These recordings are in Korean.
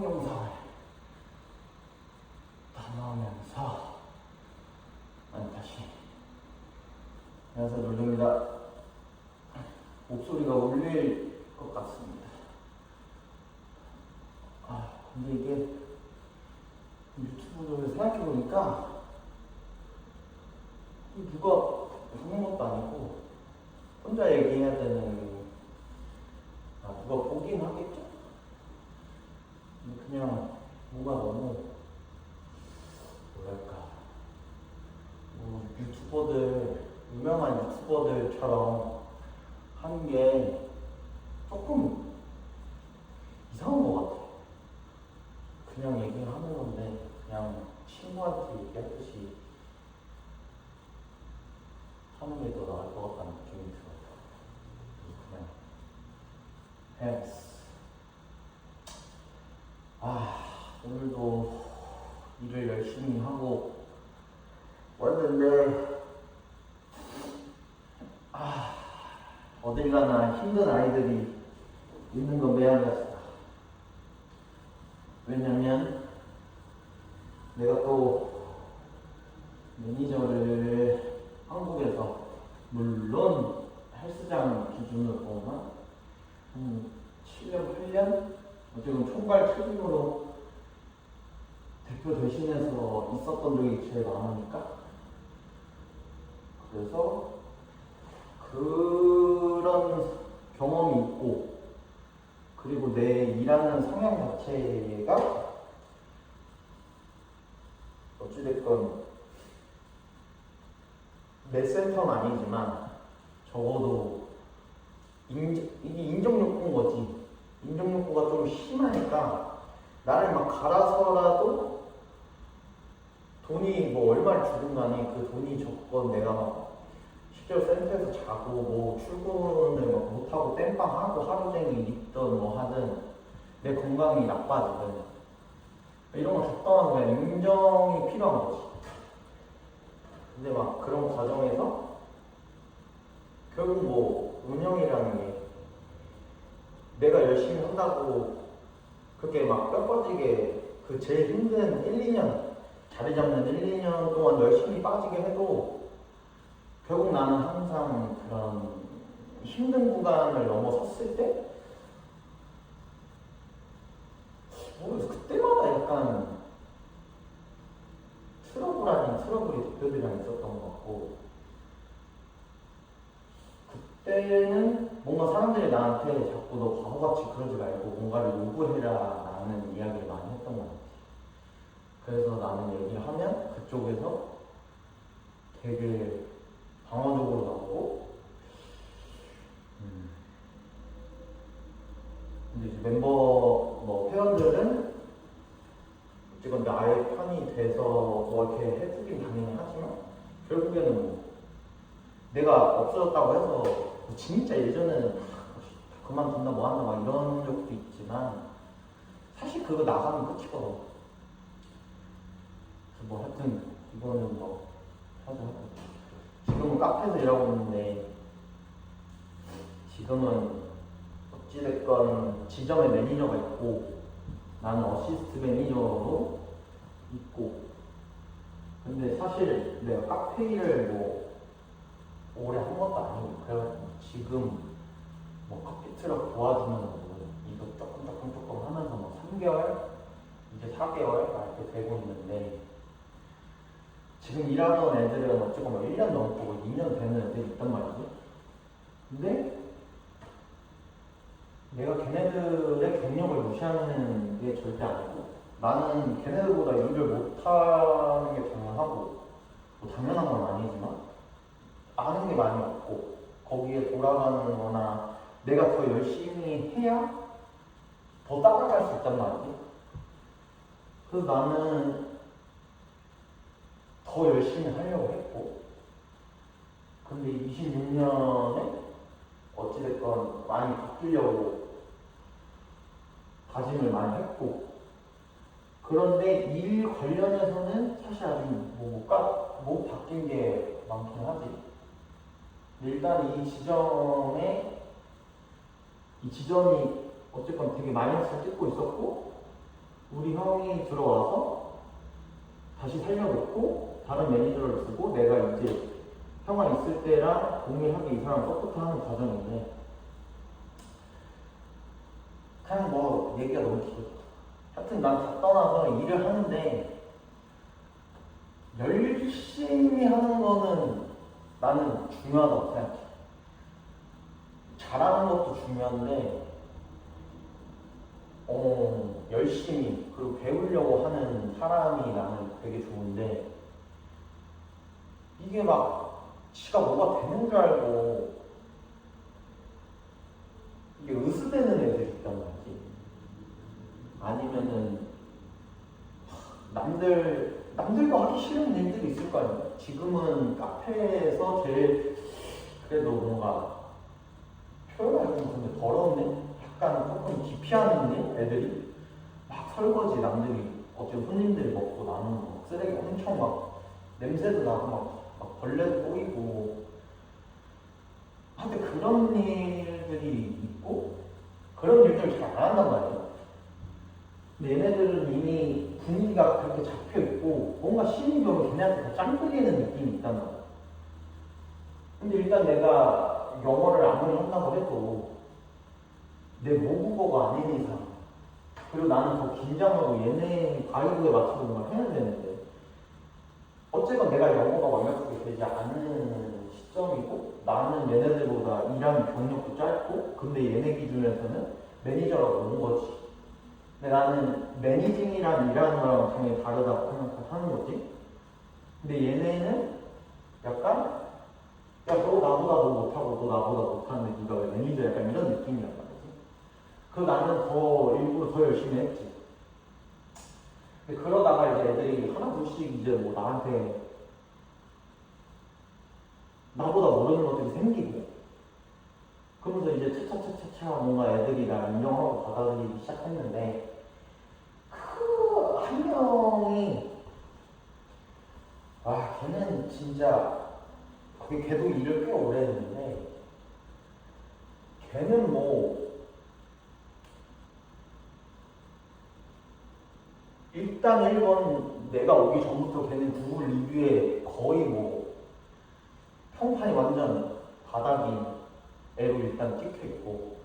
영상을 담아오면서 다시 안녕하세요, 놀입니다. 목소리가 울릴 것 같습니다. 근데 이게 유튜브를 생각해보니까 누가 하는 것도 아니고 혼자 얘기해야 되는, 누가 보긴 하겠죠? 그냥 뭔가 너무 뭐랄까, 유튜버들, 유명한 유튜버들처럼 하는 게 조금 이상한 것 같아요. 그냥 얘기하는 건데 그냥 친구한테 얘기하듯이 하는 게 더 나을 것 같다는 느낌이 들어요. 그냥 해야겠어. 오늘도 일을 열심히 하고 왔는데 어딜 가나 힘든 아이들이 있는 건 매한가지다. 왜냐면 내가 또 매니저를 한국에서, 물론 헬스장 기준으로 보면 7년, 8년? 어쨌든 총괄 책임으로 대표 대신해서 있었던 적이 제일 많으니까, 그래서 그런 경험이 있고, 그리고 내 일하는 성향 자체가 어찌됐건 내 센터는 아니지만 적어도 이게 인정욕구인 거지. 인정욕구가 좀 심하니까 나를 막 갈아서라도 돈이 뭐 얼마를 주든 간에 그 돈이 적건 내가 막 실제로 센터에서 자고 뭐 출근을 막 못하고 땜빵하고 하루 종일 있던 뭐 하든 내 건강이 나빠지든 이런 건 적당한 그냥 인정이 필요한 거지. 근데 막 그런 과정에서 결국 뭐 운영이라는 게 내가 열심히 한다고 그렇게 막 뼈 빠지게 그 제일 힘든 1, 2년 자리 잡는 1, 2년 동안 열심히 빠지게 해도 결국 나는 항상 그런 힘든 구간을 넘어섰을 때 모르겠어, 그때마다 약간 트러블 아닌 트러블이 대표들이랑 있었던 것 같고, 그때는 뭔가 사람들이 나한테 자꾸 너 바보같이 그러지 말고 뭔가를 요구해라 라는 이야기를 많이 했던 것 같아. 그래서 나는 얘기를 하면 그쪽에서 되게 방어적으로 나오고, 근데 이제 멤버 회원들은 어쨌건 나의 편이 돼서 뭐 이렇게 해주긴 당연히 하지만 결국에는 뭐 내가 없어졌다고 해서 진짜 예전에는 그만둔다 뭐 한다 막 이런 적도 있지만 사실 그거 나가면 끝이거든. 그래서 뭐 하여튼 이거는 뭐 하자. 지금은 카페에서 일하고 있는데, 지금은 어찌됐건 지점에 매니저가 있고 나는 어시스트 매니저로 있고, 근데 사실 내가 카페 일을 뭐 오래 한 것도 아니고 그래가지고 지금 뭐 커피 트럭 도와주면서 이거 조금 하면서 뭐 3개월? 이제 4개월? 이렇게 되고 있는데, 지금 일하던 애들은 어쨌건 뭐 1년 넘고 2년 되는 애들이 있단 말이지. 근데 내가 걔네들의 경력을 무시하는 게 절대 아니고, 나는 걔네들보다 일을 못하는 게 당연하고, 뭐 당연한 건 아니지만 아는 게 많이 없고 거기에 돌아가는 거나 내가 더 열심히 해야 더 따라갈 수 있단 말이지. 그래서 나는 더 열심히 하려고 했고, 근데 26년에 어찌됐건 많이 바뀌려고 다짐을 많이 했고, 그런데 일 관련해서는 사실 아직 못 바뀐 게 많긴 하지. 일단 이 지점이 어쨌건 되게 마이너스를 찍고 있었고, 우리 형이 들어와서 다시 살려놓고 다른 매니저를 쓰고 내가 이제 형아 있을 때랑 동일하게 이 사람 서포트하는 과정인데 그냥 뭐 얘기가 너무 길어. 하여튼 난 다 떠나서 일을 하는데 열심히 하는 거는 나는 중요하다고 생각해. 잘하는 것도 중요한데 열심히 그리고 배우려고 하는 사람이 나는 되게 좋은데 이게 막 지가 뭐가 되는 줄 알고 이게 으스대는 애들이 있단 말이지. 아니면은 남들도 하기 싫은 일들이 있을 거 아니야. 지금은 카페에서 제일 그래도 뭔가 표현하기 좀 근데 더러운데 약간 조금 기피하는 애들이 막 설거지 남들이 어쨌든 손님들이 먹고 나누는 거 쓰레기 엄청 막 냄새도 나고 막 벌레도 꼬이고 하여튼 그런 일들이 있고 그런 일들을 잘 안 한단 말이야. 근데 얘네들은 이미 분위기가 그렇게 잡혀있고 뭔가 신입이 오면 걔네한테 다 짱끌리는 느낌이 있단 말이야. 근데 일단 내가 영어를 아무리 한다고 해도 내 모국어가 아닌 이상 그리고 나는 더 긴장하고 얘네 가이드에 맞춰서 뭔가 해야 되는데 어쨌건 내가 영어가 완벽하게 되지 않는 시점이고 나는 얘네들보다 일하는 경력도 짧고 근데 얘네 기준에서는 매니저라고 온 거지. 근데 나는 매니징이랑 일하는 거랑 당연히 다르다고 생각하는 거지. 근데 얘네는 약간 야 너 나보다 너 못하고 너 나보다 못하는데 네가 왜 매니저 약간 이런 느낌이란 말이지. 그래서 나는 더 일부러 더 열심히 했지. 근데 그러다가 이제 애들이 하나둘씩 이제 뭐 나한테 나보다 모르는 것들이 생기고 그러면서 이제 차차차차차 뭔가 애들이 날 인정하고 받아들이기 시작했는데 그 한 명이 걔는 진짜 걔도 일을 꽤 오래 했는데 걔는 뭐 일단 1번 내가 오기 전부터 걔는 구글 리뷰에 거의 뭐 평판이 완전 바닥인 애로 일단 찍혀있고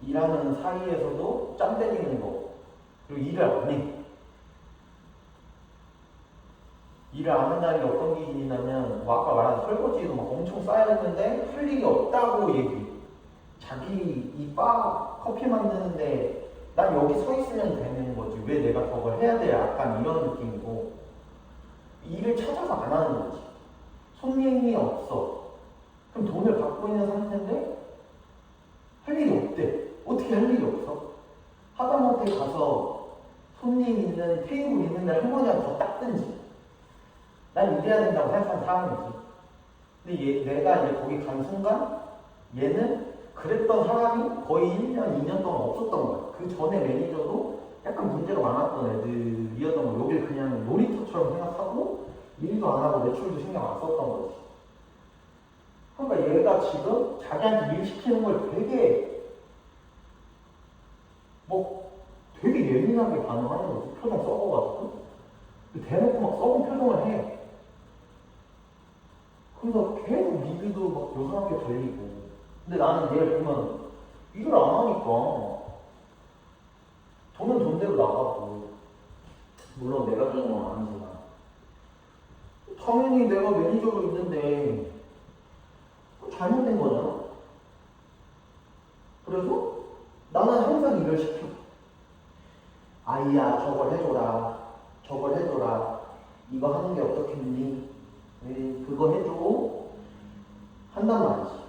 일하는 사이에서도 짬 때리는 거 그리고 일을 안 해. 일을 안 한다는 게 어떤 기준이냐면 뭐 아까 말한 설거지도 막 엄청 쌓여있는데 할 일이 없다고 얘기해. 자기 이 바 커피 만드는데 난 여기 서 있으면 되는 거지 왜 내가 저걸 해야 돼 약간 이런 느낌이고 일을 찾아서 안 하는 거지. 손님이 없어. 그럼 돈을 받고 있는 상태인데 할 일이 없대. 어떻게 할 일이 없어? 하다못해 가서 손님 있는 테이블 있는 데 한 번이라도 더 닦든지. 난 이래야 된다고 생각하는 사람이지. 근데 내가 이제 거기 간 순간 얘는 그랬던 사람이 거의 1년, 2년 동안 없었던 거야. 그 전에 매니저도 약간 문제가 많았던 애들이었던 거. 여길 그냥 놀이터처럼 생각하고 일도 안 하고 매출도 신경 안 썼던 거지. 그러니까 얘가 지금 자기한테 일 시키는 걸 되게 예민하게 반응하는 거지. 표정 썩어가지고. 대놓고 막 썩은 표정을 해. 그래서 계속 리뷰도 막 요상하게 돌리고. 근데 나는 얘를 보면 일을 안 하니까 돈은 돈대로 나가고 물론 내가 주는 건 아니지만 당연히 내가 매니저로 있는데 잘못된 거잖아. 그래서 나는 항상 일을 시켜. 아이야 저걸 해줘라 저걸 해줘라 이거 하는 게 어떻겠니? 그거 해줘 한단 말이지.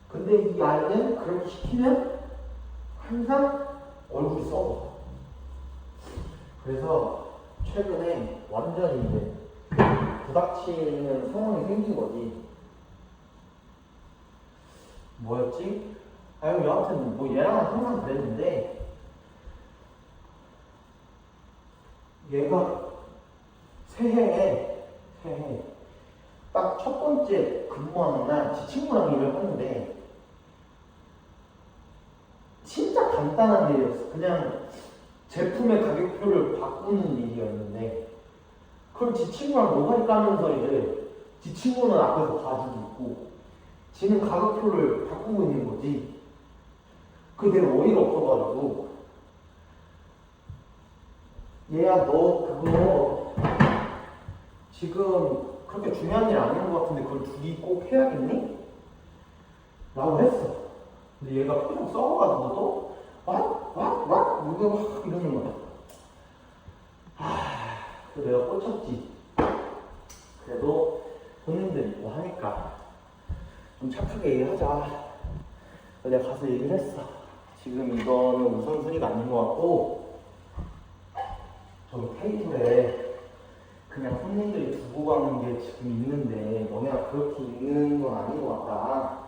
근데 이 아이는 그렇게 시키면 항상 얼굴이 썩어. 그래서 최근에 완전히 이제 부닥치는 상황이 생긴 거지. 뭐였지? 여하튼 뭐 얘랑 항상 그랬는데 얘가 새해에 딱 첫 번째 근무하는 날 제 친구랑 일을 하는데 진짜 간단한 일이었어. 그냥 제품의 가격표를 바꾸는 일이었는데 그걸 지 친구랑 노가리 까면서 이제 지 친구는 앞에서 가지고 있고 지는 가격표를 바꾸고 있는 거지. 그게 내가 어이가 없어가지고 얘야 너 그거 지금 그렇게 중요한 일 아닌 것 같은데 그걸 둘이 꼭 해야겠니? 라고 했어. 근데 얘가 표정 썩어가지고 또 와? 이거 막 이러는 거야. 그래서 내가 꽂혔지. 그래도 손님들 있고 하니까 좀 착하게 얘기하자. 내가 가서 얘기를 했어. 지금 이거는 우선순위가 아닌 것 같고 저기 테이블에 그냥 손님들이 두고 가는 게 지금 있는데 너네가 그렇게 있는 건 아닌 것 같다.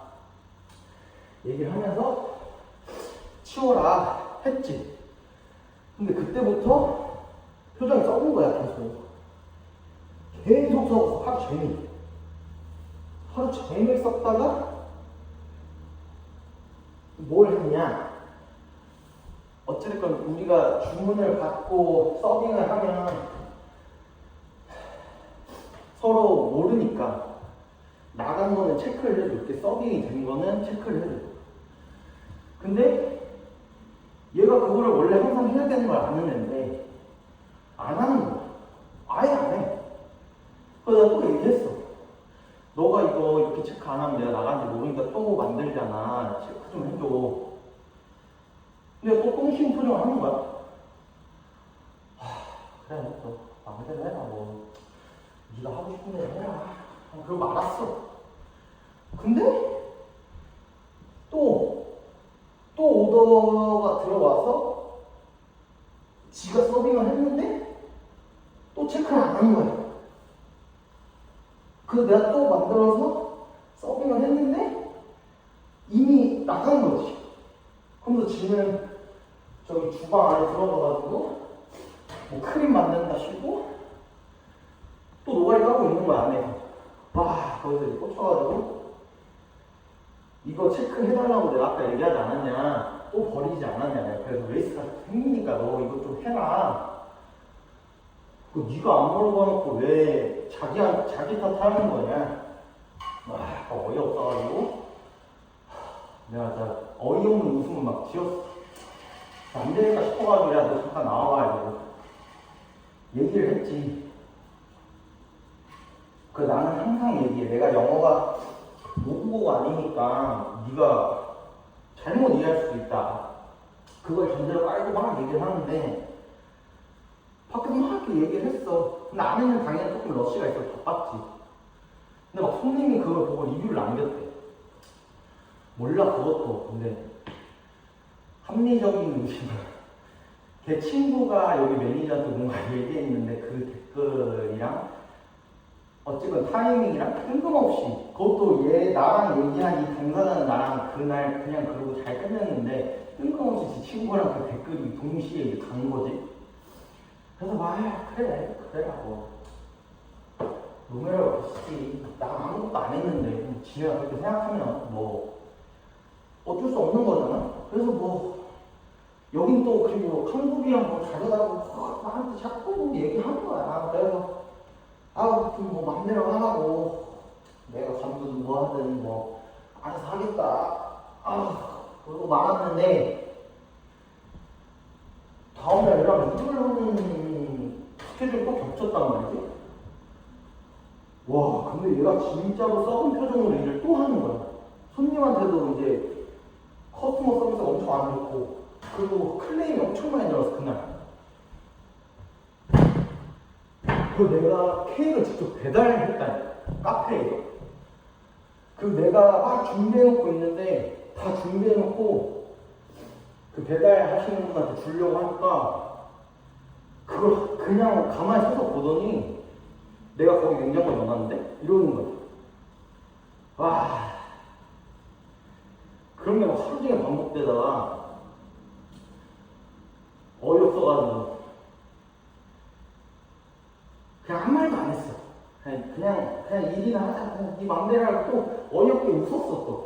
얘기를 하면서 치워라 했지. 근데 그때부터 표정이 썩은 거야. 계속 썩었어. 하루 종일 썩다가 뭘 했냐. 어쨌든 우리가 주문을 받고 서빙을 하면 서로 모르니까 나간 거는 체크를 해줘. 이렇게 서빙이 된 거는 체크를 해줘. 근데 얘가 그거를 원래 항상 해야 되는 걸 아는 애인데 안 하는 거야. 아예 안 해. 그래서 내가 또 얘기했어. 너가 이거 이렇게 체크 안 하면 내가 나간지 모르니까 또 만들잖아. 체크 좀 해줘. 근데 또 똥심 표정을 하는 거야. 그래, 너 마음대로 해라. 뭐 네가 하고 싶은 대로 해라. 그러고 말았어. 근데 또 오더가 들어와서 지가 서빙을 했는데 또 체크를 안 하는 거야. 그래서 내가 또 만들어서 서빙을 했는데 이미 나간 거지. 그러면서 지는 저기 주방 안에 들어가가지고 뭐 크림 만든다 쉬고 또 노가리 까고 있는 거야 안에. 거기서 이제 꽂혀가지고 이거 체크해달라고 내가 아까 얘기하지 않았냐. 또 버리지 않았냐. 그래서 웨이스가 생기니까 너 이거 좀 해라. 그 네가 안 물어봐놓고 왜 자기 탓하는 거냐. 어이없어가지고 내가 진짜 어이없는 웃음을 막 지었어. 안 되니까 싶어가지고 야 너 잠깐 나와봐 이러고 얘기를 했지. 나는 항상 얘기해. 내가 영어가 모국어가 아니니까 네가 잘못 이해할 수도 있다. 그걸 전제로 깔고 막 얘기를 하는데 밖에서 막 이렇게 얘기를 했어. 근데 안에는 당연히 조금 러쉬가 있어. 바빴지. 근데 막 손님이 그걸 보고 리뷰를 남겼대. 몰라 그것도. 근데 합리적인 걔 친구가 여기 매니저한테 뭔가 얘기했는데 그 댓글이랑 어쨌건 타이밍이랑 뜬금없이 그것도 얘 나랑 얘기한 이 당사자는 나랑 그날 그냥 그러고 잘 끝냈는데 뜬금없이 지 친구랑 그 댓글이 동시에 이제 간 거지. 그래서 그래라고 노매라고 했지. 나 아무것도 안 했는데 지가 그렇게 생각하면 뭐 어쩔 수 없는 거잖아. 그래서 뭐 여긴 또 그리고 한국이랑 뭐 다르다고 나한테 자꾸 얘기하는 거야. 그래서 뭐 맘대로 하라고 내가 감독 뭐 하든 뭐 알아서 하겠다. 그러고 말았는데 다음날 얘랑 이틀 오는 스케줄이 또 겹쳤단 말이지. 와 근데 얘가 진짜로 썩은 표정으로 일을 또 하는 거야. 손님한테도 이제 커스터머 서비스가 엄청 안 좋고 그리고 클레임이 엄청 많이 들어서 그날. 그리고 내가 케이크를 직접 배달했다니까. 카페에서. 그리고 내가 막 준비해놓고 있는데 다 준비해놓고 그 배달하시는 분한테 주려고 하니까 그걸 그냥 가만히 서서 보더니 내가 거기 냉장고에 넣어놨는데 이러는 거야. 그런 게 막 하루 종일 반복되다가 어이없어가지고 그냥 한 말도 안 했어. 그냥 일이나 하자. 네 맘대로 하고 또 어이없게 웃었어 또.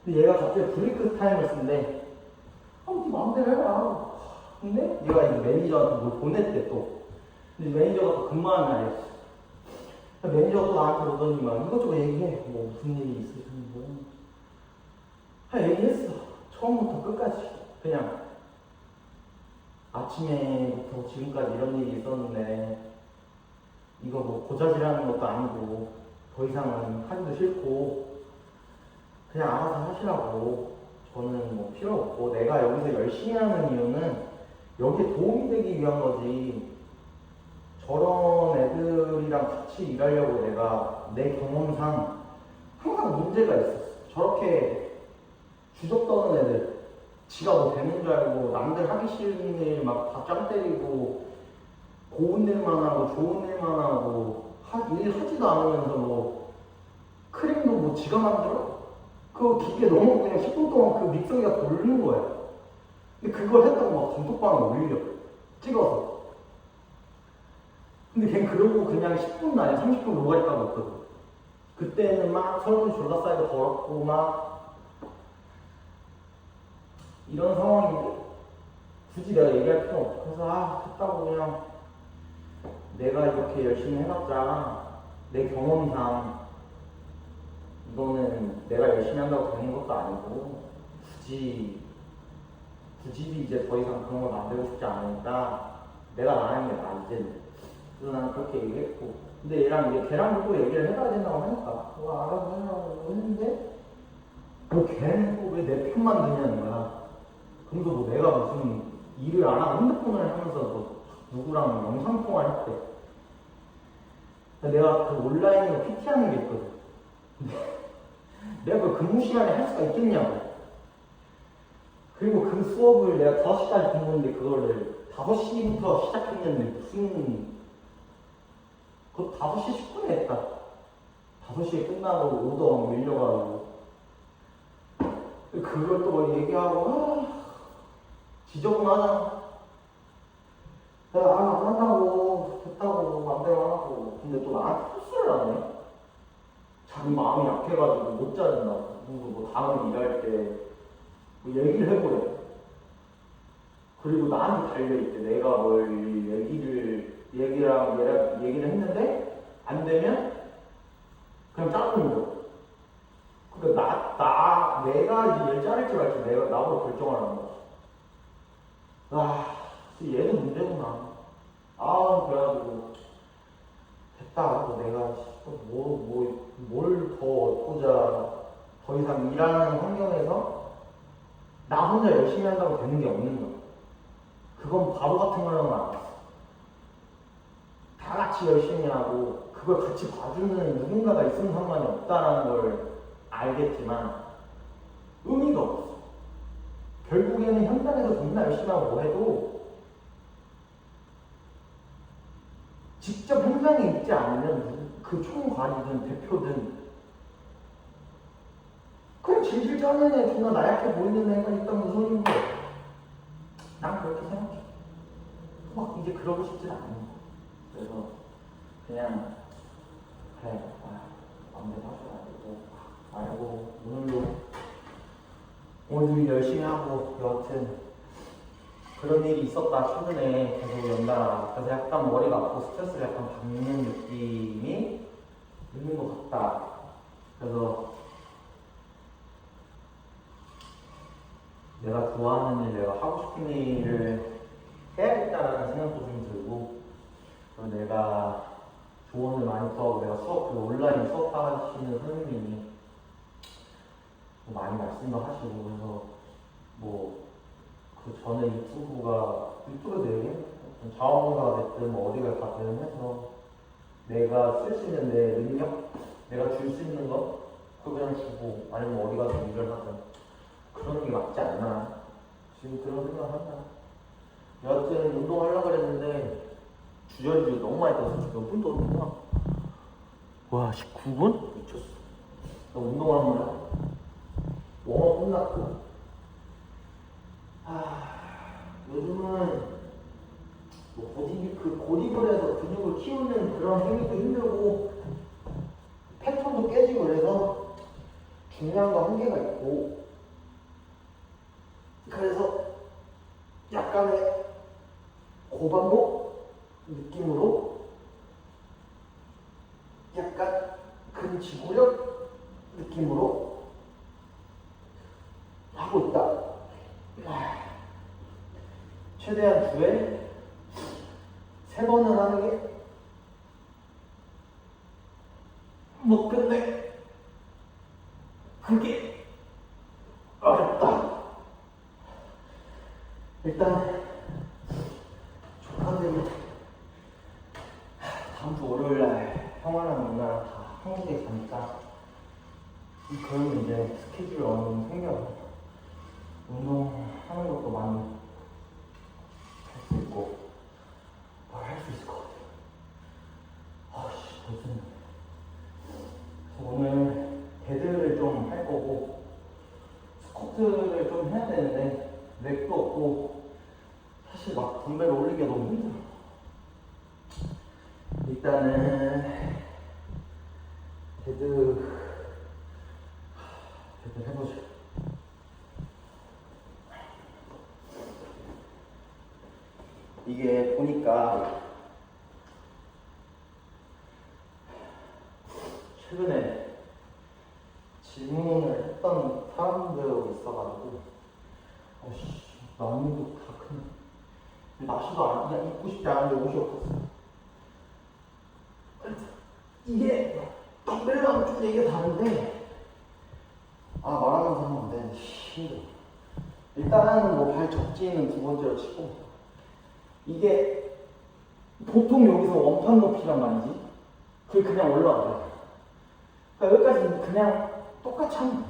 근데 얘가 갑자기 브레이크 타임을 쓴대. 네 맘대로 해라. 근데 얘가 이제 매니저한테 뭘 보냈대 또. 근데 매니저가 또 근무하는 날이었어. 매니저가 또 나한테 오더니 막 이것저것 얘기해. 뭐 무슨 일이 있으신 거. 얘기했어. 처음부터 끝까지. 그냥 아침에부터 지금까지 이런 일이 있었는데 이거 뭐 고자질하는 것도 아니고 더 이상은 하기도 싫고 그냥 알아서 하시라고. 저는 뭐 필요 없고 내가 여기서 열심히 하는 이유는 여기에 도움이 되기 위한 거지. 저런 애들이랑 같이 일하려고 내가 내 경험상 항상 문제가 있었어. 저렇게 주접 떠는 애들, 지가 뭐 되는 줄 알고 남들 하기 싫은 일 막 다 짱 때리고 고운 일만 하고 좋은 일만 하고 일 하지도 않으면서 뭐 크림도 뭐 지가 만들어? 그 기계 넣어놓고 그냥 10분 동안 그 믹서기가 돌리는 거야. 근데 그걸 했다고 막 단톡방에 올려. 찍어서. 근데 걔는 그러고 그냥 10분 아니 30분 노가리 까고 있거든. 그때는 막 설문이 졸라 쌓이고 더럽고 막 이런 상황인데 굳이 내가 얘기할 필요 없어. 그래서 됐다고 그냥 내가 이렇게 열심히 해봤자 내 경험상 이거는 내가 열심히 한다고 되는 것도 아니고 굳이 이제 더 이상 그런 걸 만들고 싶지 않으니까 내가 나가는 게 나아 이제는. 그래서 나는 그렇게 얘기했고 근데 얘랑 이제 걔랑도 또 얘기를 해봐야 된다고 하니까 알아서 해라고 했는데 뭐 걔는 또 왜 내 편만 드냐는 거야. 그래서 뭐 내가 무슨 일을 안 하고 핸드폰을 하면서 뭐 누구랑 영상통화를 했대. 내가 그 온라인으로 PT하는 게 있거든. 내가 그 근무 시간에 할 수가 있겠냐고. 그리고 그 수업을 내가 5시까지 공부했는데 그거를 5시부터 시작했는데 무슨 그거 5시 10분에 했다. 5시에 끝나고 오더 밀려가지고 그걸 또 얘기하고 지저분하잖아. 내가 안 한다고 됐다고 맘대로 하고 근데 또 나한테 토스를 하네. 자기 마음이 약해가지고 못 자른다고. 뭐 다음에 일할 때 뭐 얘기를 해보래. 그리고 나한테 달려있대. 내가 뭘 얘기를 했는데 안 되면 그냥 자르는 거. 그러니까 내가 이제 일 자를지 말지 내가 나보고 결정하라는 거지. 얘도 문제구나. 그래가지고 됐다. 내가 뭘 더 얻고자 더 이상 일하는 환경에서 나 혼자 열심히 한다고 되는 게 없는 거야. 그건 바보 같은 거라면 안 했어. 다 같이 열심히 하고 그걸 같이 봐주는 누군가가 있으면 상관이 없다는 걸 알겠지만 의미가 없어. 결국에는 현장에서 존나 열심히 하고 뭐 해도 직접 현장에 있지 않으면 그 총괄이든 대표든 그냥 질질 짜는 애 존나 나약해 보이는 애가 있다면 무슨 소리인 거야. 난 그렇게 생각해. 막 이제 그러고 싶진 않아. 그래서 그냥 그래 마음대로 하셔야 되고 말고 오늘도 열심히 하고 여하튼 그런 일이 있었다 최근에 계속 연달아. 그래서 약간 머리가 아프고 스트레스를 약간 받는 느낌이 있는 것 같다. 그래서 내가 좋아하는 일, 내가 하고 싶은 일을 해야겠다라는 생각도 좀 들고, 그리고 내가 조언을 많이 구하고 내가 그 온라인 수업하시는 선생님이 많이 말씀도 하시고, 그래서 그 전에 유튜브에도 얘기해? 자원가가 됐든 뭐 어디가 가든 해서 내가 쓸 수 있는 내 능력, 내가 줄 수 있는 거 그거 그냥 주고 아니면 어디 가서 일을 하든 그런 게 맞지 않나 지금 그런 생각을 한다. 여하튼 운동하려고 그랬는데 주저리도 너무 많이 떠서 몇 분 떴구나. 와 19분? 미쳤어. 나 운동을 한번 해. 웜업 끝났고 요즘은 고디블에서 근육을 키우는 그런 행위도 힘들고 패턴도 깨지고 그래서 중량도 한계가 있고 그래서 약간의 고반복 느낌으로 약간 근지구력 느낌으로 하고 있다. 최대한 주에 3번은 하는 게 근데 그게 어렵다. 일단 조카들이 다음 주 월요일날 형아랑 누나랑 다 한국에 가니까 그러면 이제 스케줄이 어느 정도 생겨서 운동하는 것도 많이 할 수 있고 뭘 할 수 있을 것 같아요. 무슨 오늘 데드를 좀 할 거고 스쿼트를 좀 해야 되는데 렉도 없고 사실 막 덤벨 올리기가 너무 힘들어. 일단은 데드 해보자. 이게 보니까 최근에 질문을 했던 사람들이 있어가지고 난이도 다 크네. 나시도 그냥 입고 싶지 않은데 옷이 없었어. 이게 덤벨랑 좀 얘기가 다른데 말하면서 하면 안 되는데 힘들어. 일단은 뭐 발 접지는 두 번째로 치고 이게 보통 여기서 원판 높이란 말이지. 그게 그냥 올라가요. 그러니까 여기까지 그냥 똑같이 하면 돼.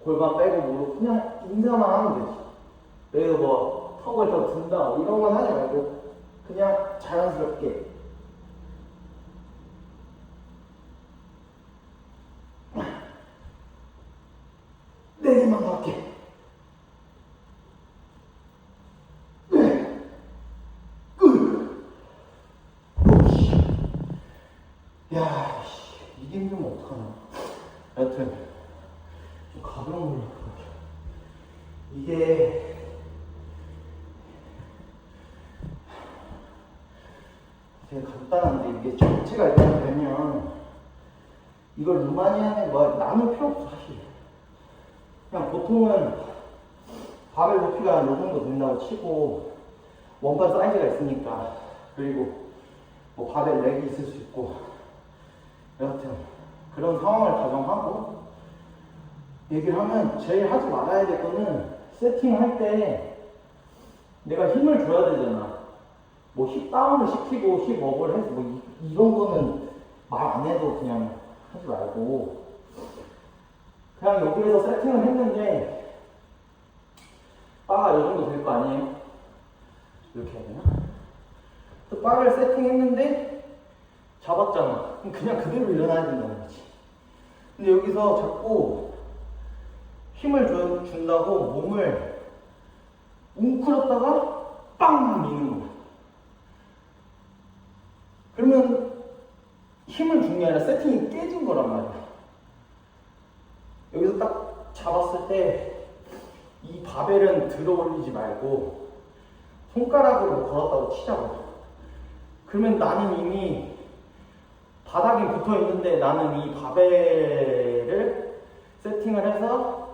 골반 빼고 무릎 그냥 인사만 하면 되지. 여기서 뭐 턱을 더 든다 이런 건 하지 말고 그냥 자연스럽게 내기만 할게. 야, 이게 힘들면 어떡하나. 여튼 좀 가벼운 걸로 해볼게. 이게 되게 간단한데 이게 전체가 일단 되면 이걸 루마니아에 뭐 나눌 필요 없어 사실. 그냥 보통은 바벨 높이가 이 정도 된다고 치고 원판 사이즈가 있으니까 그리고 뭐 바벨 렉이 있을 수 있고 여하튼 그런 상황을 가정하고 얘기를 하면 제일 하지 말아야 될 거는 세팅할 때 내가 힘을 줘야 되잖아. 뭐 힙 다운을 시키고 힙 업을 해서 뭐 이런 거는 말 안 해도 그냥 하지 말고 그냥 여기에서 세팅을 했는데 바가 이 정도 될 거 아니에요? 이렇게 해야 되나? 또 바를 세팅했는데 잡았잖아. 그럼 그냥 그대로 일어나야 된다는 거지. 근데 여기서 자꾸 힘을 준다고 몸을 웅크렸다가 빵 미는 거야. 그러면 힘을 준 게 아니라 세팅이 깨진 거란 말이야. 여기서 딱 잡았을 때 이 바벨은 들어 올리지 말고 손가락으로 걸었다고 치자고. 그러면 나는 이미 바닥에 붙어 있는데 나는 이 바벨을 세팅을 해서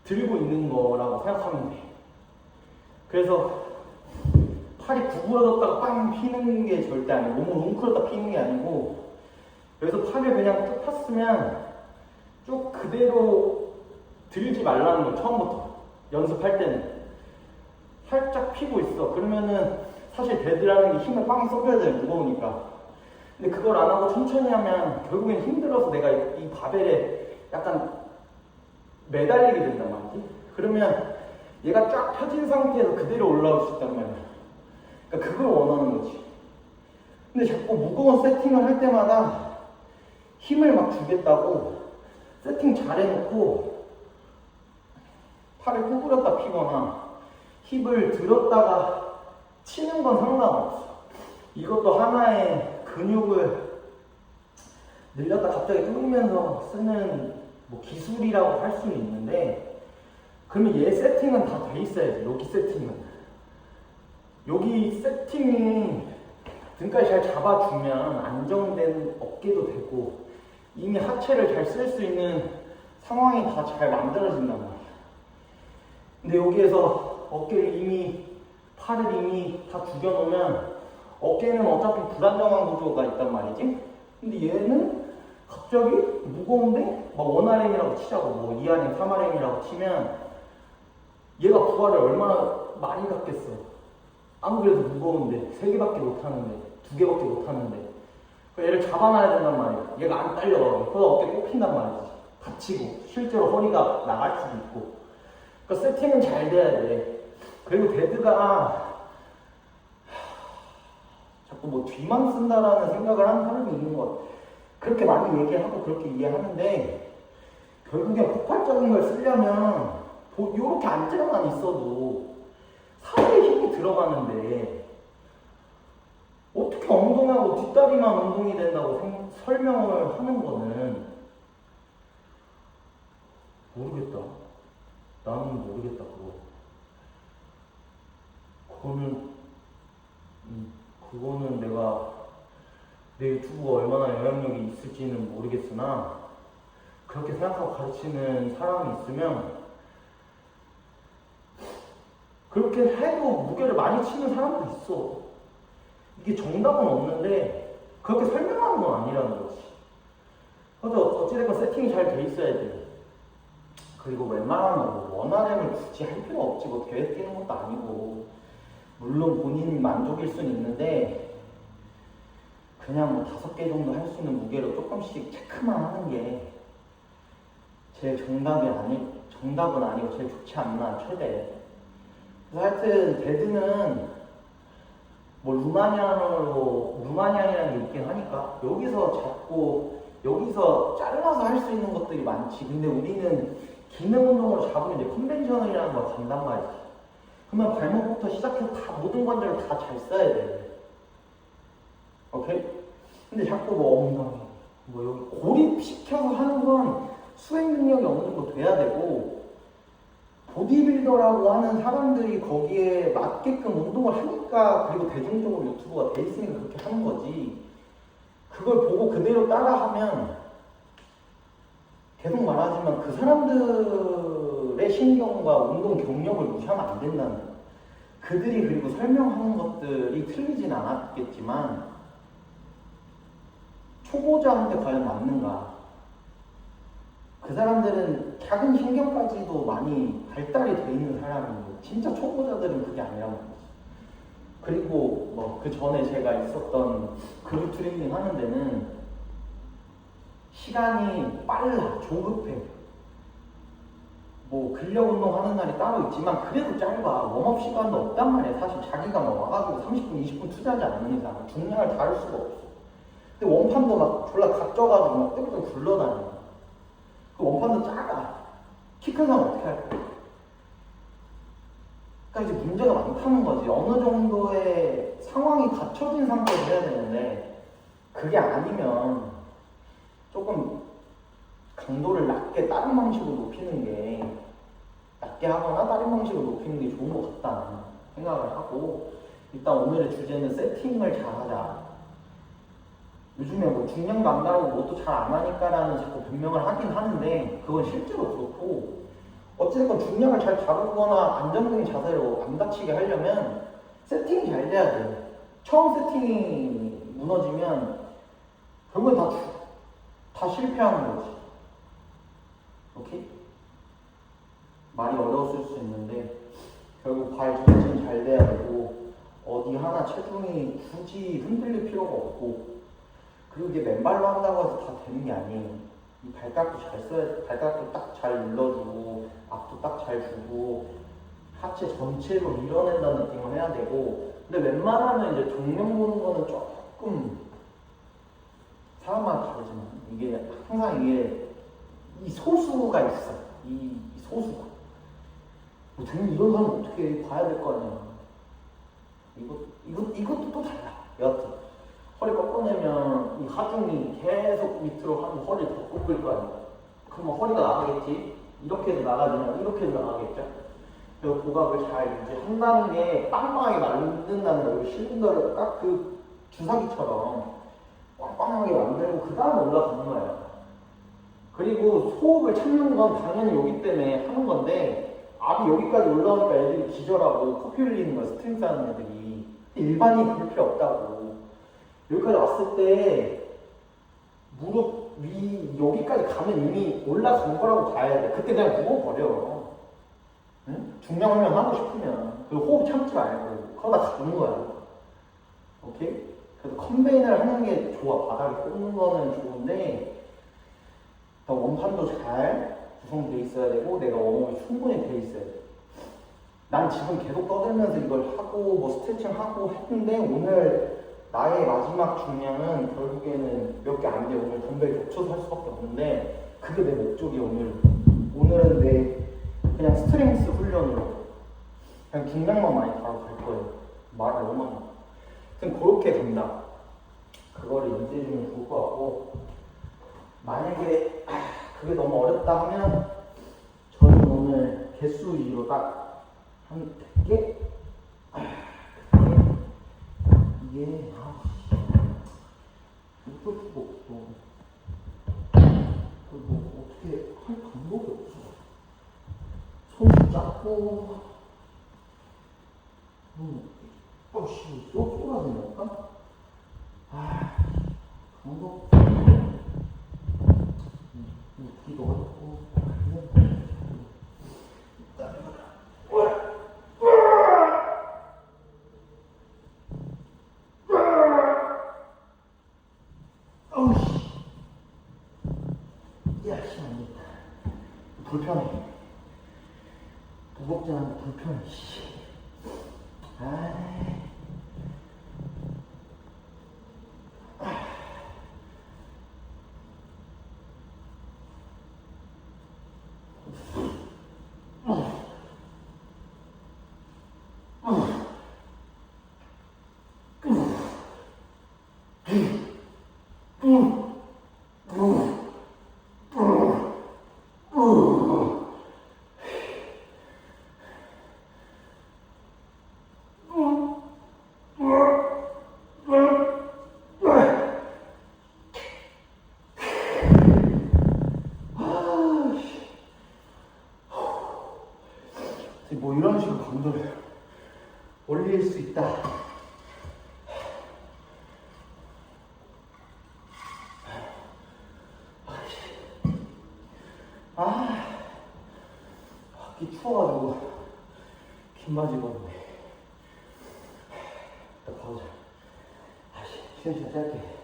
들고 있는 거라고 생각하면 돼. 그래서 팔이 구부러졌다가 빵 피는 게 절대 아니고 몸을 웅크렸다 피는 게 아니고 여기서 팔을 그냥 쭉 폈으면 쭉 그대로 들지 말라는 거. 처음부터 연습할 때는 살짝 피고 있어. 그러면은 사실 데드라는 게 힘을 빵 써줘야 돼. 무거우니까. 근데 그걸 안 하고 천천히 하면 결국엔 힘들어서 내가 이 바벨에 약간 매달리게 된단 말이지. 그러면 얘가 쫙 펴진 상태에서 그대로 올라올 수 있단 말이야. 그러니까 그걸 원하는 거지. 근데 자꾸 무거운 세팅을 할 때마다 힘을 막 주겠다고 세팅 잘 해놓고 팔을 구부렸다 피거나 힙을 들었다가 치는 건 상관없어. 이것도 하나의 근육을 늘렸다 갑자기 끊으면서 쓰는 뭐 기술이라고 할 수는 있는데 그러면 얘 세팅은 다 돼 있어야지. 여기 세팅은 여기 세팅이 등까지 잘 잡아주면 안정된 어깨도 되고 이미 하체를 잘 쓸 수 있는 상황이 다 잘 만들어진단 말이야. 근데 여기에서 어깨를 이미 팔을 이미 다 죽여놓으면 어깨는 어차피 불안정한 구조가 있단 말이지. 근데 얘는 갑자기 무거운데 막 원RM이라고 치자고 뭐 2RM, 3RM이라고 치면 얘가 부하를 얼마나 많이 갖겠어. 아무 그래도 무거운데 3개밖에 못하는데 2개밖에 못하는데 얘를 잡아놔야 된단 말이야. 얘가 안 딸려가고 그래서 어깨 꼽힌단 말이지. 다치고 실제로 허리가 나갈 수도 있고. 그러니까 세팅은 잘 돼야 돼. 그리고 데드가 자꾸 뭐 뒤만 쓴다라는 생각을 하는 사람이 있는 것 같아. 그렇게 많이 얘기하고 그렇게 이해하는데 결국엔 폭발적인 걸 쓰려면 이렇게 앉아만 있어도 살에 힘이 들어가는데 어떻게 엉덩이하고 뒷다리만 운동이 된다고 설명을 하는 거는 모르겠다. 나는 모르겠다 그거는 내가 내 유튜브가 얼마나 영향력이 있을지는 모르겠으나 그렇게 생각하고 가르치는 사람이 있으면 그렇게 해도 무게를 많이 치는 사람도 있어. 이게 정답은 없는데 그렇게 설명하는 건 아니라는 거지. 그래서 어찌됐건 세팅이 잘 돼 있어야 돼. 그리고 웬만하면 뭐 원RM을 굳이 할 필요 없지. 뭐 대회 뛰는 것도 아니고 물론 본인 만족일 수는 있는데 그냥 뭐 5개 정도 할 수 있는 무게로 조금씩 체크만 하는 게 제일 정답은 아니고 제일 좋지 않나 최대. 그래서 하여튼 데드는 뭐 루마니안이라는 게 있긴 하니까 여기서 잡고 여기서 잘라서 할 수 있는 것들이 많지. 근데 우리는 기능 운동으로 잡으면 이제 컨벤셔널이라는 걸 간단 말이지. 그러면 발목부터 시작해서 다 모든 관절을 다 잘 써야 돼. 오케이? 근데 자꾸 뭐 엉덩이, 뭐 여기 고립시켜서 하는 건 수행 능력이 어느 정도 돼야 되고 보디빌더라고 하는 사람들이 거기에 맞게끔 운동을 하니까 그리고 대중적으로 유튜브가 돼 있으니까 그렇게 하는 거지. 그걸 보고 그대로 따라하면 계속 말하지만 그 사람들의 신경과 운동 경력을 무시하면 안 된다는 거야. 그들이 그리고 설명하는 것들이 틀리진 않았겠지만 초보자한테 과연 맞는가? 그 사람들은 작은 신경까지도 많이 발달이 돼 있는 사람이고 진짜 초보자들은 그게 아니란 말이지. 그리고 뭐 그 전에 제가 있었던 그룹 트레이닝 하는 데는 시간이 빨라, 조급해. 뭐 근력 운동하는 날이 따로 있지만 그래도 짧아. 웜업 시간도 없단 말이야. 사실 자기가 막 와가지고 30분, 20분 투자하지 않는 이상 중량을 다룰 수가 없어. 근데 원판도 막 졸라 각져가지고 막 떼부떼부 굴러다녀. 그 원판도 작아. 키 큰 사람 어떻게 할 거야? 그러니까 이제 문제가 많다는 거지. 어느 정도의 상황이 갖춰진 상태로 해야 되는데 그게 아니면 조금 강도를 낮게 다른 방식으로 높이는 게 낮게 하거나 다른 방식으로 높이는 게 좋은 것 같다 생각을 하고 일단 오늘의 주제는 세팅을 잘하자. 요즘에 뭐 중량도 안 다루고 뭐도 잘 안 하니까라는 자꾸 변명을 하긴 하는데 그건 실제로 그렇고 어쨌든 중량을 잘 다루거나 안정적인 자세로 안 다치게 하려면 세팅이 잘 돼야 돼. 처음 세팅이 무너지면 결국엔 다 실패하는 거지. 오케이? 말이 어려웠을 수 있는데 결국 발 전체는 잘 돼야 되고 어디 하나 체중이 굳이 흔들릴 필요가 없고 그리고 이게 맨발로 한다고 해서 다 되는 게 아니에요. 이 발각도 잘 써야 돼. 발각도 딱 잘 눌러주고 앞도 딱 잘 주고 하체 전체로 밀어낸다는 느낌을 해야 되고 근데 웬만하면 이제 정면 보는 거는 조금 사람마다 다르지만 이게 항상 이게 이 소수가 있어. 이 소수가 뭐 당연히 이런 사람 어떻게 봐야 될 거 아니야. 이것도 또 달라. 여하튼 허리 꺾어내면 이 하중이 계속 밑으로 하면 허리를 더 꺾을 거 아니야. 그러면 허리가 나가겠지. 이렇게 해서 나가지만 이렇게 해서 나가겠죠. 그 고각을 잘 유지한다는 게 빵빵하게 만든다는 거예요. 실린더를 딱 그 주사기처럼 빵빵하게 만들고 그 다음에 올라가는 거예요. 그리고 소음을 참는 건 당연히 여기 때문에 하는 건데 압이 여기까지 올라오니까 애들이 기절하고 코피 흘리는 거야. 스트링 쌓는 애들이. 일반인 그럴 필요 없다고. 여기까지 왔을 때 무릎 위 여기까지 가면 이미 올라간 거라고 봐야 돼. 그때 그냥 누워버려. 응? 중량 훈련 하고 싶으면. 그리고 호흡 참지 말고 그러다 가는 거야. 오케이? 그래서 컨베인을 하는 게 좋아. 바닥에 꽂는 거는 좋은데 원판도 잘 구성돼 있어야 되고 내가 웜업이 충분히 돼 있어야 돼. 난 지금 계속 떠들면서 이걸 하고 뭐 스트레칭 하고 했는데 오늘 나의 마지막 중량은 결국에는 몇 개 안 돼. 오늘 덤벨 겹쳐서 할 수밖에 없는데 그게 내 목적이야. 오늘은 내 그냥 스트렝스 훈련으로 그냥 긴장만 많이 바로 갈 거예요. 말을 너무 많이. 그냥 그렇게 된다. 그거를 인지해주면 좋을 것 같고 만약에 그게 너무 어렵다 하면 저는 오늘 개수 위주로 딱 한 100개? 이게 어쩔 수가 없어. 뭐 어떻게 할 방법이 없어. 손이 작고 씨 쏘쏘라는 걸까? 방법 웃기도 어렵고 불편해. 무겁지 않은데 불편해. 뭐 이런 식으로 강도를 올릴 수 있다. 밖이 추워가지고 긴 바지 입었네. 일단 가보자. 쉬는 시간 짧게.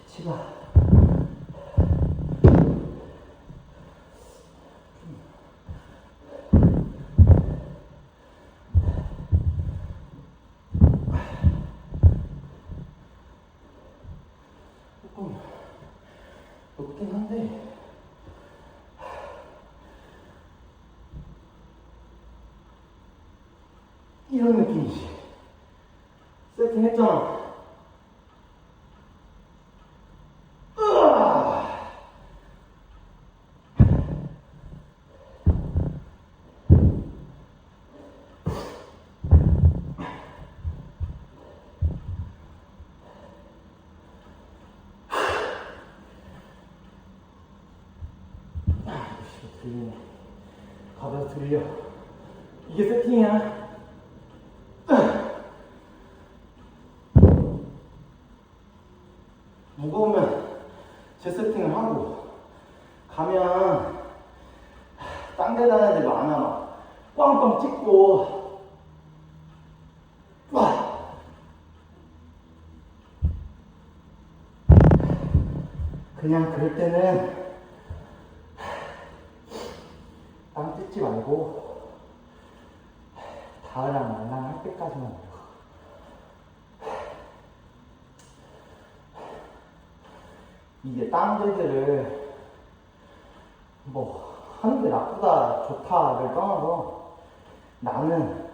치가 조금 높긴 한데 이런 느낌이지. 세팅했잖아. 들리네. 가벼워 들려. 이게 세팅이야. 무거우면 재세팅을 하고 가면 땅 대다는 애들 많아. 막 꽝꽝 찍고 와. 그냥 그럴 때는 땅 뜯지 말고 닿으랑 말랑 할 때까지만 내려가. 이게 땅들들을 뭐 하는 게 나쁘다 좋다를 떠나서 나는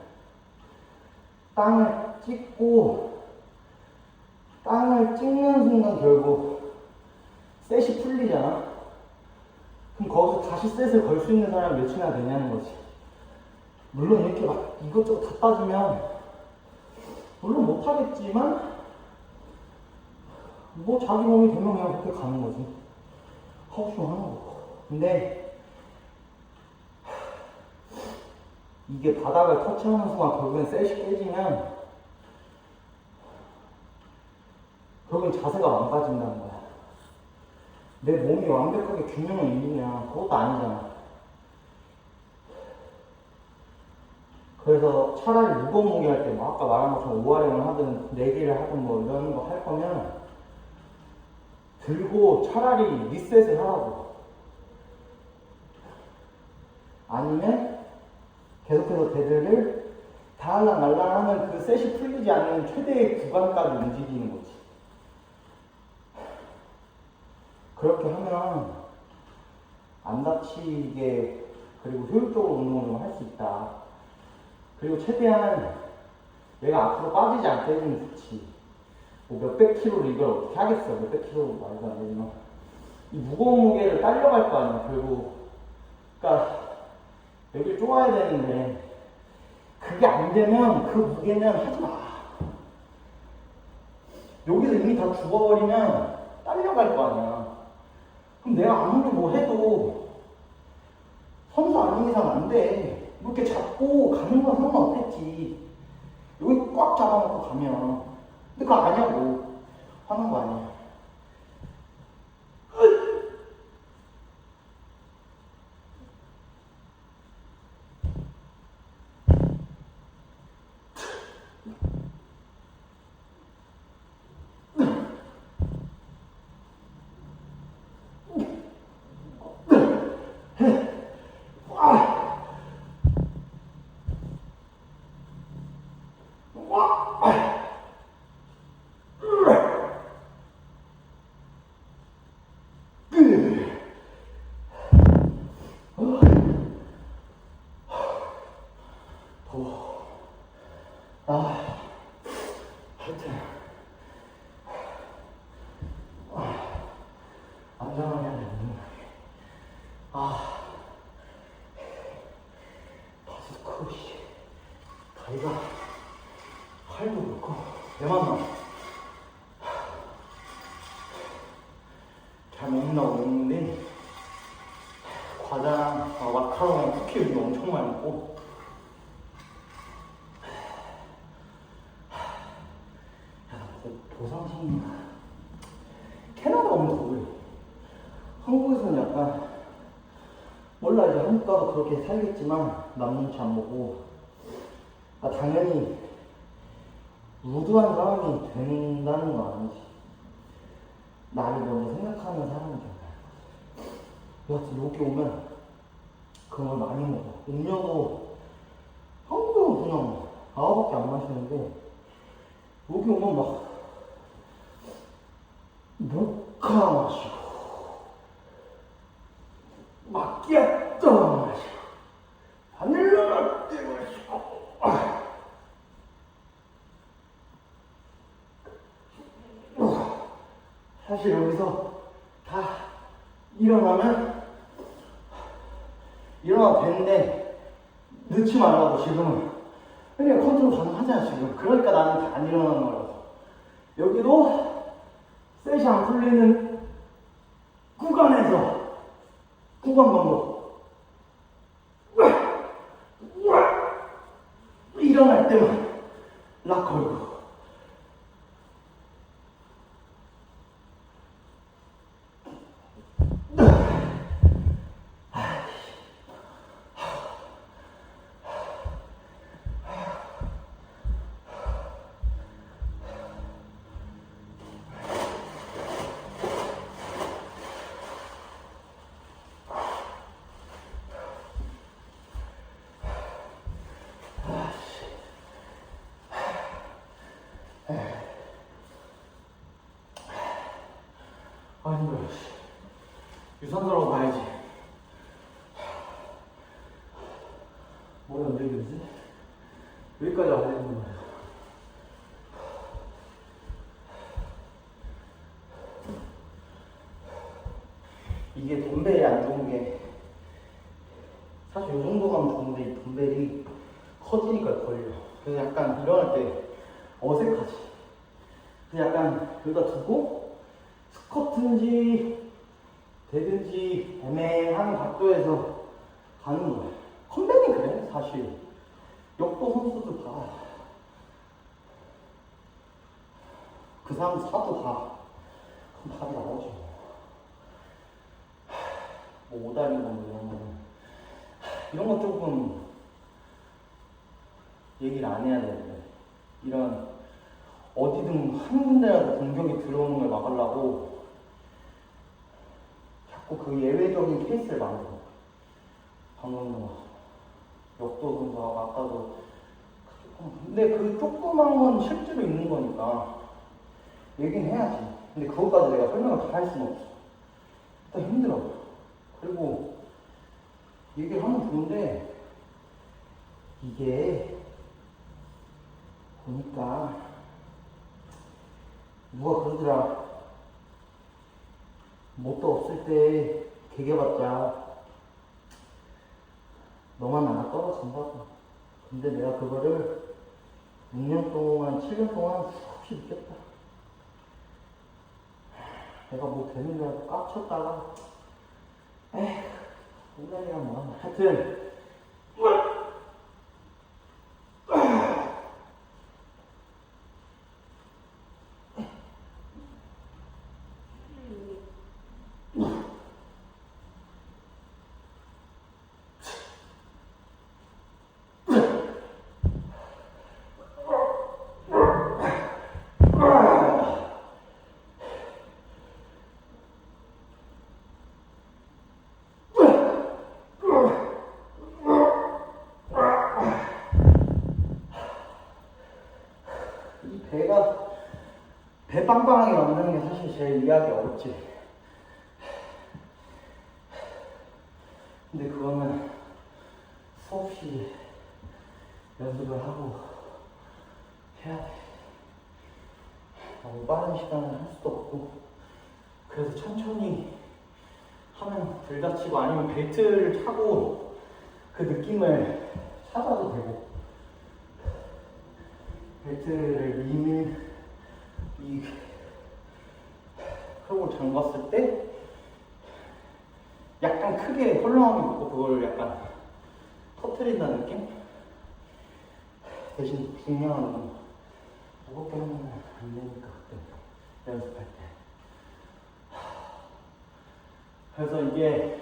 땅을 찍고 땅을 찍는 순간 결국 셋이 풀리잖아. 그럼 거기서 다시 셋을 걸 수 있는 사람이 몇이나 되냐는 거지. 물론 이렇게 막 이것저것 다 따지면 물론 못하겠지만 뭐 자기 몸이 되면 그냥 그렇게 가는 거지. 하고 싶으면 하는 거고. 근데 이게 바닥을 터치하는 순간 결국엔 셋이 깨지면 결국엔 자세가 망가진다는 거야. 내 몸이 완벽하게 균형을 이루냐 그것도 아니잖아. 그래서 차라리 무거운 무게 할 때 뭐 아까 말한 것처럼 오아령을 하든 내기를 하든 뭐 이런 거 할 거면 들고 차라리 리셋을 하라고. 아니면 계속해서 대들을 다알랑말랑 하면 그 셋이 풀리지 않는 최대의 구간까지 움직이는 거지. 그렇게 하면 안 다치게 그리고 효율적으로 운동을 좀 할 수 있다. 그리고 최대한 내가 앞으로 빠지지 않게 해주면 좋지. 뭐 몇백 킬로를 이걸 어떻게 하겠어. 몇백 킬로 말도 안 되지만 이 무거운 무게를 딸려갈 거 아니야 결국. 그러니까 여기를 쪼아야 되는데 그게 안 되면 그 무게는 하지 마. 여기서 이미 다 죽어버리면 딸려갈 거 아니야. 그럼 내가 아무리 뭐 해도 선수 아닌 이상 안 돼. 이렇게 잡고 가는 건 상관없겠지. 여기 꽉 잡아놓고 가면. 근데 그거 아니냐고. 하는 거 아니야. 하여튼 안전하게 하면 마스크 다리가 팔도 그렇고 배만 나. 잘 먹는다고 먹는데 과자랑 마카롱 쿠키 이런 거 엄청 많이 먹고 보상심이 캐나다가 오면 더 그래. 한국에서는 약간 몰라 이제 한국 가서 그렇게 살겠지만 남 눈치 안 보고 당연히 무드한 사람이 된다는 건 아니지. 나를 먼저 생각하는 사람이 된다. 여하튼 여기 오면 그런 걸 많이 먹어. 음료도 한국은 그냥 9밖에 안 마시는데 여기 오면 막 모카 마시고 마키아토 마시고 바닐라 라떼 마시고 사실 여기서 다 일어나면 일어나도 되는데 늦지 말라고 지금은. 그러니까 컨트롤 가능하잖아 지금. 그러니까 나는 다 안 일어나는 거라서. 여기도 셋이 안 풀리는 구간에서 구간 방법 일어날 때만 락 걸고 유산소라고 봐야지. 머리 언제 되지? 여기까지 안 되는 거야. 이게 덤벨이 안 좋은 게 사실 이 정도 가면 좋은데 이 덤벨이 커지니까 걸려. 그래서 약간 일어날 때 어색하지. 그래서 약간 여기다 두고 스쿼트인지 되든지 애매한 각도에서 가는 거야. 컴백이 그래 사실. 역도 선수들 봐. 그 사람 사도 봐. 그럼 답이 나오지. 뭐 오다리고 뭐 이런 거는 이런 거 조금 얘기를 안 해야 되는데, 이런 어디든 한 군데라도 공격이 들어오는 걸 막으려고 자꾸 그 예외적인 케이스를 만들어. 방금 역도 선수하고 아까도 근데 그 조그만 건 실제로 있는 거니까 얘기는 해야지. 근데 그것까지 내가 설명을 다 할 수는 없어. 일단 힘들어. 그리고 얘기를 하면 좋은데 이게 보니까 누가 그러더라. 뭣도 없을 때 개개봤자 너만 나가 떨어진다고. 근데 내가 그거를 6년 동안 7년 동안 수없이 느꼈다. 내가 뭐 되는 줄 알고 깝쳤다가 에휴 인간이야 뭐. 하여튼 배 빵빵하게 만드는 게 사실 제일 이해하기 어렵지. 근데 그거는 수없이 연습을 하고 해야 돼. 너무 빠른 시간을 할 수도 없고, 그래서 천천히 하면 덜 다치고, 아니면 벨트를 차고 그 느낌을 찾아도 되고, 벨트를 이 크롭을 잠갔을 때 약간 크게 헐렁함이 있고 그걸 약간 터트린다는 느낌? 대신 중요한 건 무겁게 하면 안 되니까 그때 연습할 때. 그래서 이게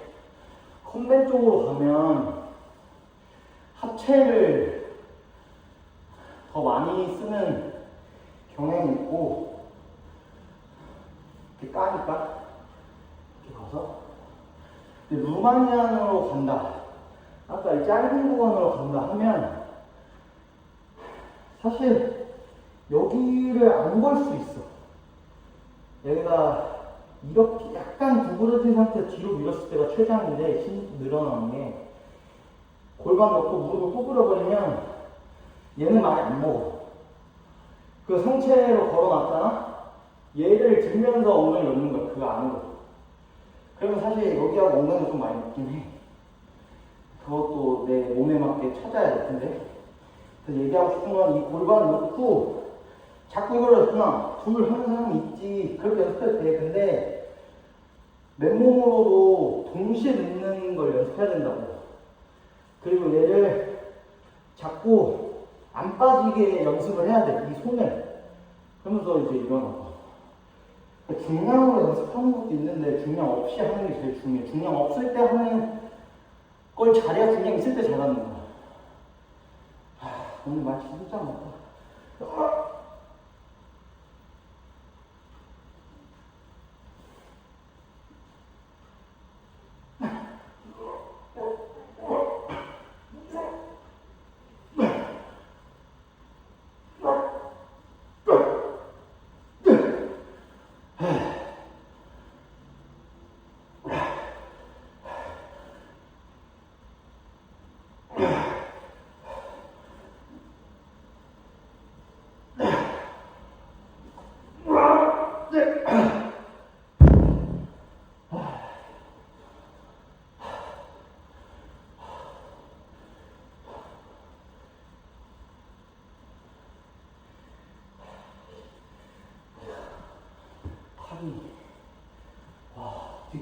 컴뱃 쪽으로 가면 하체를 더 많이 쓰는 경향이 있고, 이렇게 까니까 이렇게 가서. 근데 루마니안으로 간다, 아까 이 짧은 구간으로 간다 하면 사실 여기를 안 걸 수 있어. 여기가 이렇게 약간 구부러진 상태에서 뒤로 밀었을 때가 최장인데, 힘 늘어나는 게 골반 넣고 무릎을 구부려버리면 얘는 많이 안 먹어. 그 상체로 걸어놨잖아? 얘를 들면서 엉덩이를 넣는 거야, 그 안으로. 그러면 사실 여기하고 엉덩이가 좀 많이 먹긴 해. 그것도 내 몸에 맞게 찾아야 될 텐데. 그래서 얘기하고 싶은 건 이 골반 넣고 자꾸 이걸 그냥 둘 하는 사람이 있지. 그렇게 연습해도 돼. 근데 맨몸으로도 동시에 넣는 걸 연습해야 된다고. 그리고 얘를 자꾸 안 빠지게 연습을 해야 돼, 이 손을. 그러면서 이제 일어나고. 중량으로 연습하는 것도 있는데 중량 없이 하는 게 제일 중요해. 중량 없을 때 하는 걸 잘해야 중량 있을 때 잘하는 거야. 오늘 말 진짜 많다.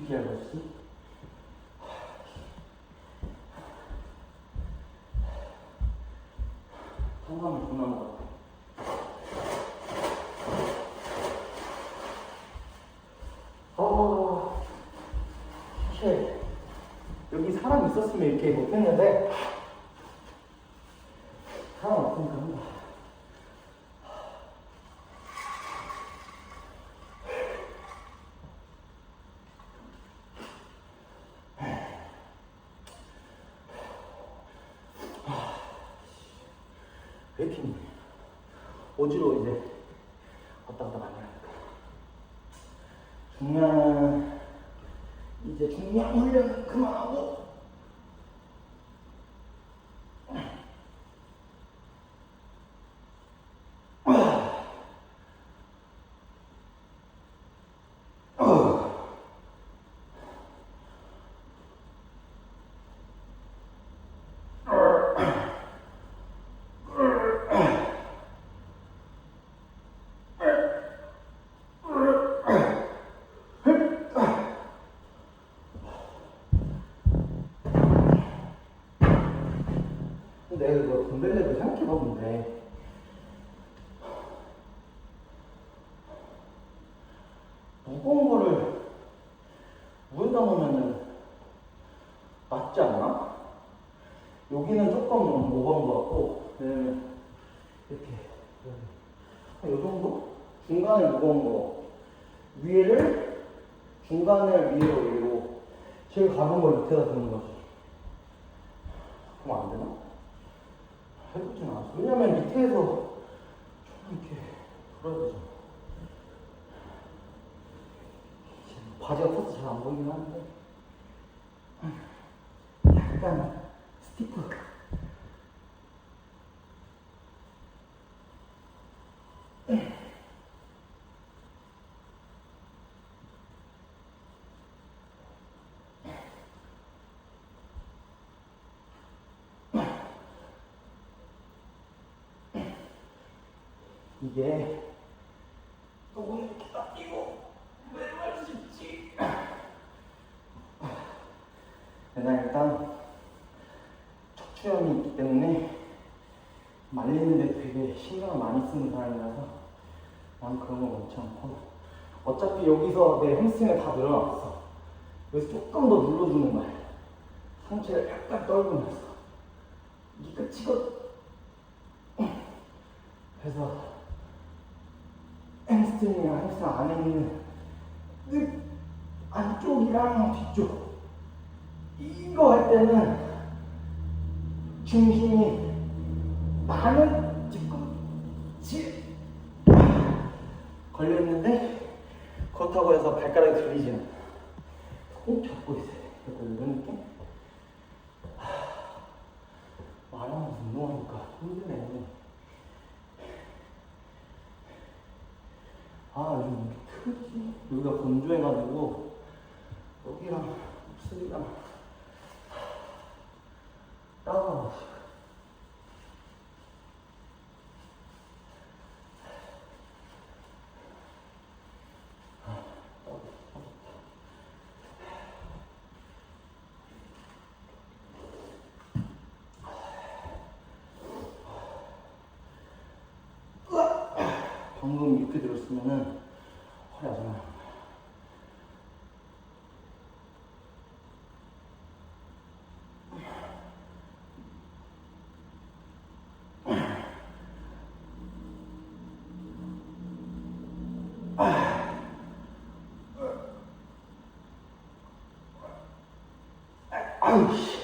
이렇게 알았지? 성감을 보는 것 같아. 사실 여기 사람 있었으면 이렇게 못했는데 사람 없으니까 한다. 왜 이렇게 어지러워 이제 왔다 갔다 많이 하니까. 중량 이제 중량 훈련 그만하고 내가 이거 덤벨레를 생각해봤는데 무거운 거를 위에다 놓으면은 낫지 않나? 여기는 조금 무거운 것 같고 왜냐면 이렇게 한 요 정도? 중간에 무거운 거 위에를 중간을 위로 올리고 제일 가벼운 걸 밑에다 두는 거지. 그럼 안 되나? 해보진 않았어. 왜냐면 밑에서 좀 이렇게 돌아야 되잖아. 바지가 커서 잘 안 보이긴 하는데 약간 스티프. 이게 조금 이렇게 당기고 내려갈 수 있지. 내가 일단 척추염이 있기 때문에 말리는데 되게 신경을 많이 쓰는 사람이라서 난 그런 거 원치 않고 어차피 여기서 내 햄스트링을 다 늘어났어. 그래서 조금 더 눌러주는 거야. 상체를 약간 떨구면서 이게 끝이거든. 그래서 햄스트링이랑 햄스트링 안에 있는 안쪽이랑 뒤쪽 이거 할 때는 중심이 나는 뒤꿈치 걸려있는데 그렇다고 해서 발가락이 들리지는 않아. 꼭 잡고 있어야 돼. 이런 느낌? 말하면서 운동하니까 힘드네. 요즘 이렇게 틀지? 여기가 건조해가지고 여기랑 입술이랑 따가워. 방금 이렇게 들었으면은 허리 아주 많이 아파. 아우씨.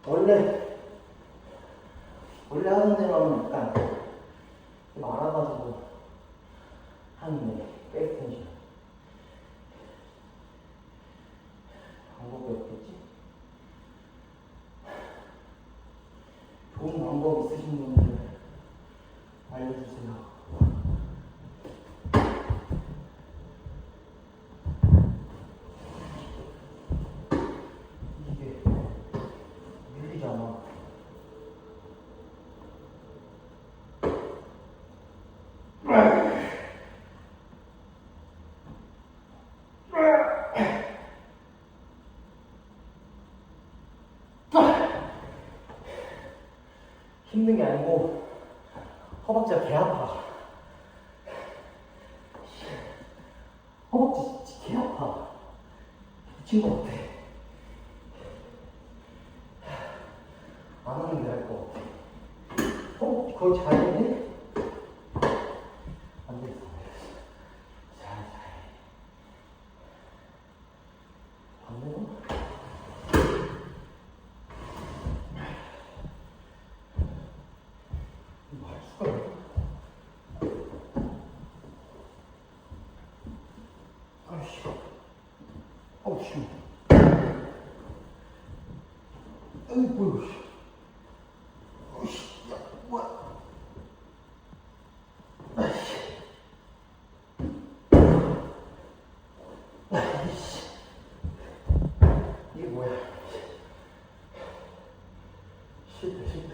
원래 하던 대로 하면 약간 좀 알아가지고 하는데 백텐션 방법이 없겠지? 좋은 방법 있으신 분들 알려주세요. 이게 밀리잖아. 힘든 게 아니고 허벅지가 개 아파. 허벅지 개 아파. 미친 것 같아. 안 하는 게 나을 것 같아. 거의 잘했네? 안 되겠어. 잘. 안 되나? 이거 할 수가 있나? 아이씨. 어우씨. 어이구, 씨. 어이씨, 야, 뭐야. 아이씨. 아이씨. 이게 뭐야. 실패.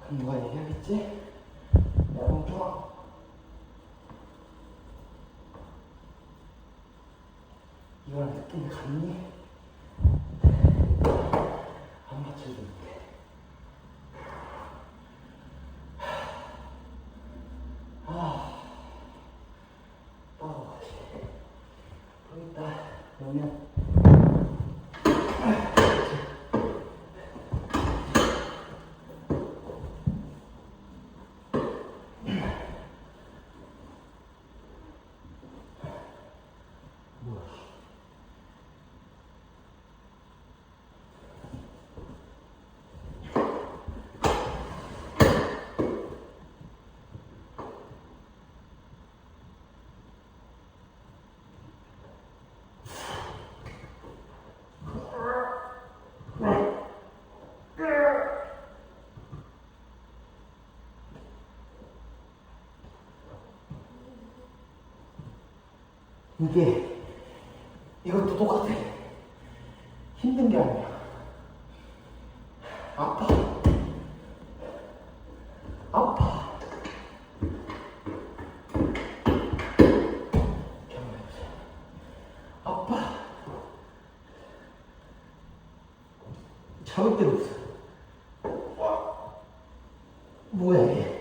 그럼 누가 얘기하겠지? 야, 멍청아. 이거랑 느낌이 같니? 안 맞춰주는데. 여기 있다. 그러면 이것도 똑같아. 힘든 게 아니야. 아파. 아파. 잡을 데가 없어. 뭐야 이게.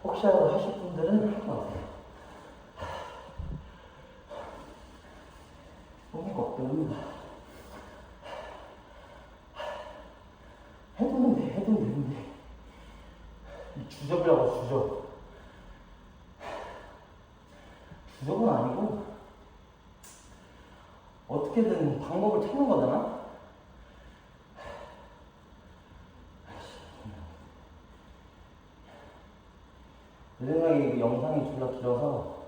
혹시라도 하실 분들은 하지 마세요. 의미가 없다. 해도 되는데. 이 주접이라고, 주접. 주접은 아니고, 어떻게든 방법을 찾는 거잖아? 내 생각에 이 영상이 졸라 길어서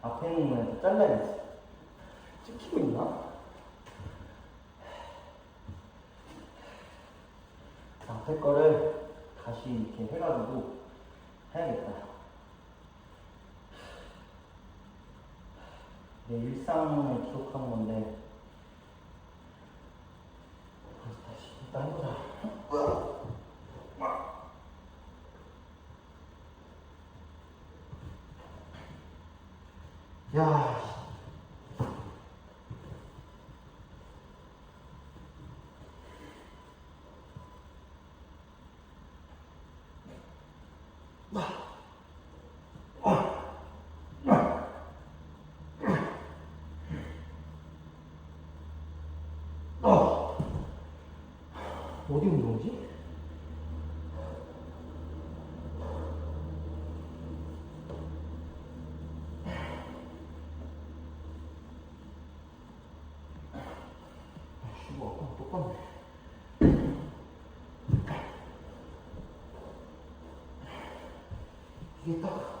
앞에 있는 건 잘라야겠어. 찍히고 있나? 앞에 거를 다시 이렇게 해가지고 해야겠다. 내 일상을 기록하는 건데 다시 일단 해보자. 야, 어디 운동이지? 이거 아까 똑같네. 이게 딱.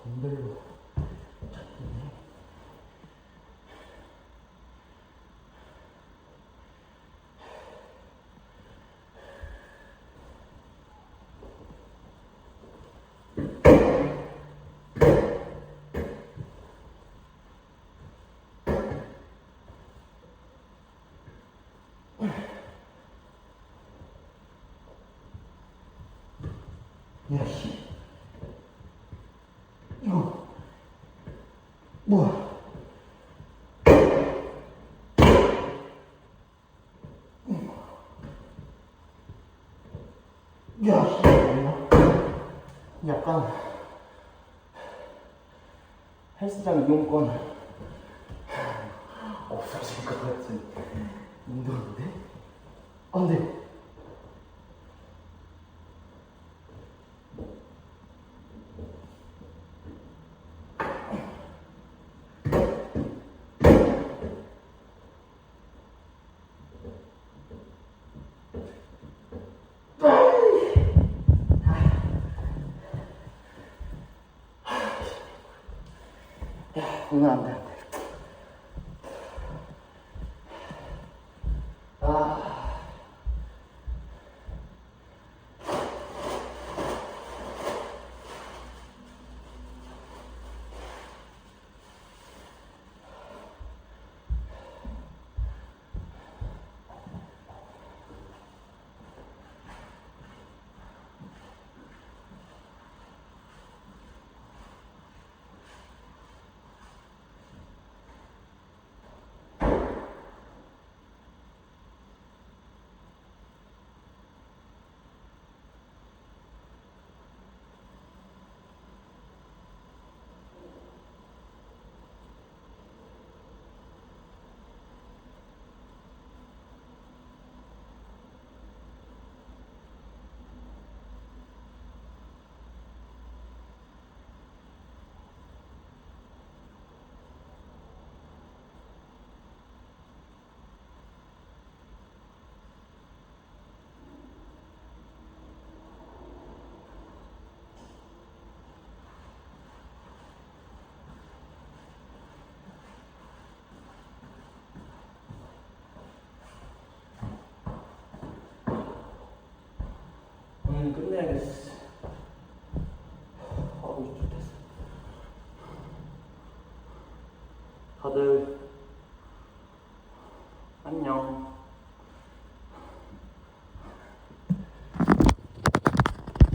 덤벨로 잡히네. 야, 씨. 이거, 뭐야? 야, 씨, 뭐야? 약간, 헬스장 이용권 없어질 것 같은 운동인데? 안 돼. 오늘 안 돼, 안 돼. 아. 끝내야겠어. 하고 좋겠어. 다들 안녕.